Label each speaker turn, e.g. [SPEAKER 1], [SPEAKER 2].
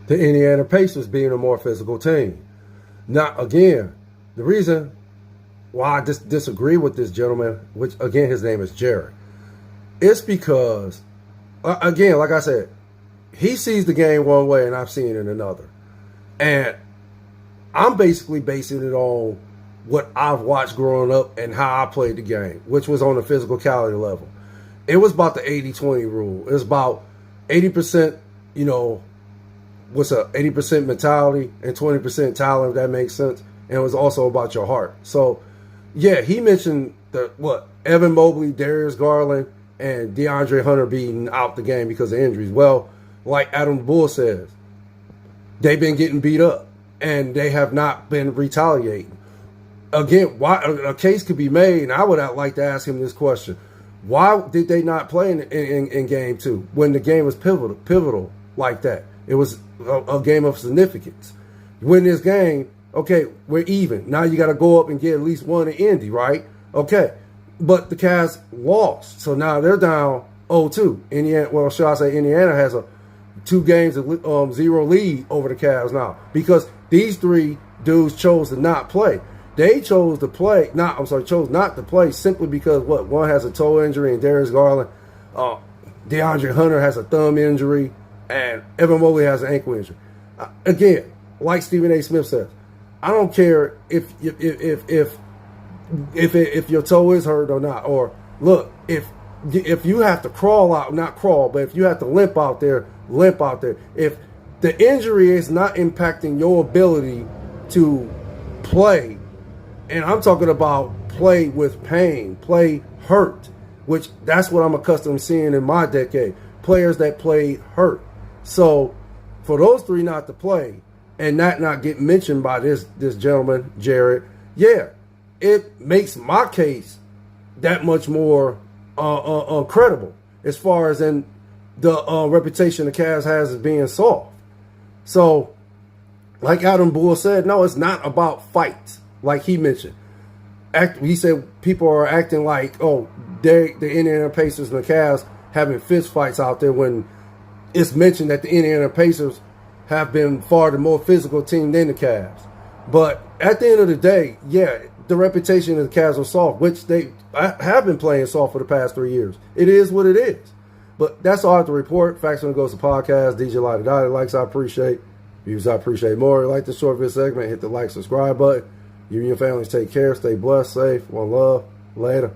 [SPEAKER 1] the Indiana Pacers being a more physical team. Now, again, the reason why I disagree with this gentleman, which again his name is Jared, it's because, again, like I said, he sees the game one way and I've seen it another. And I'm basically basing it on what I've watched growing up and how I played the game, which was on the physicality level. It was about the 80-20 rule. It was about 80%, what's a 80% mentality and 20% talent, if that makes sense. And it was also about your heart. So, yeah, he mentioned Evan Mobley, Darius Garland, and DeAndre Hunter being out the game because of injuries. Well, like Adam Bull says, they've been getting beat up and they have not been retaliating. Again, why a case could be made, and I would like to ask him this question. Why did they not play in game 2 when the game was pivotal like that? It was a game of significance. Win this game, okay, we're even. Now you got to go up and get at least one in Indy, right? Okay. But the Cavs lost. So now they're down 0-2. Indiana, well, should I say Indiana has a 2 games of 0 lead over the Cavs now because these 3 dudes chose to not play. They chose to play, chose not to play simply because one has a toe injury and Darius Garland, DeAndre Hunter has a thumb injury, and Evan Mobley has an ankle injury. Again, like Stephen A. Smith says, I don't care if your toe is hurt or not. Or look, if you have to crawl out, not crawl, but if you have to limp out there, limp out there. If the injury is not impacting your ability to play, and I'm talking about play with pain, play hurt, which that's what I'm accustomed to seeing in my decade. Players that play hurt. So for those 3 not to play and not get mentioned by this gentleman, Jared, yeah, it makes my case that much more credible as far as in the reputation the Cavs has as being soft. So, like Adam Bull said, no, it's not about fights, like he mentioned. He said people are acting like, the Indiana Pacers and the Cavs having fist fights out there when it's mentioned that the Indiana Pacers have been far the more physical team than the Cavs. But at the end of the day, yeah, the reputation of the Cavs are soft, which they have been playing soft for the past 3 years. It is what it is. But that's all I have to report. Facts when it goes to podcast. DJ Lloyd, likes I appreciate. Views I appreciate more. Like the short video segment, hit the like, subscribe button. You and your families take care. Stay blessed, safe. One love. Later.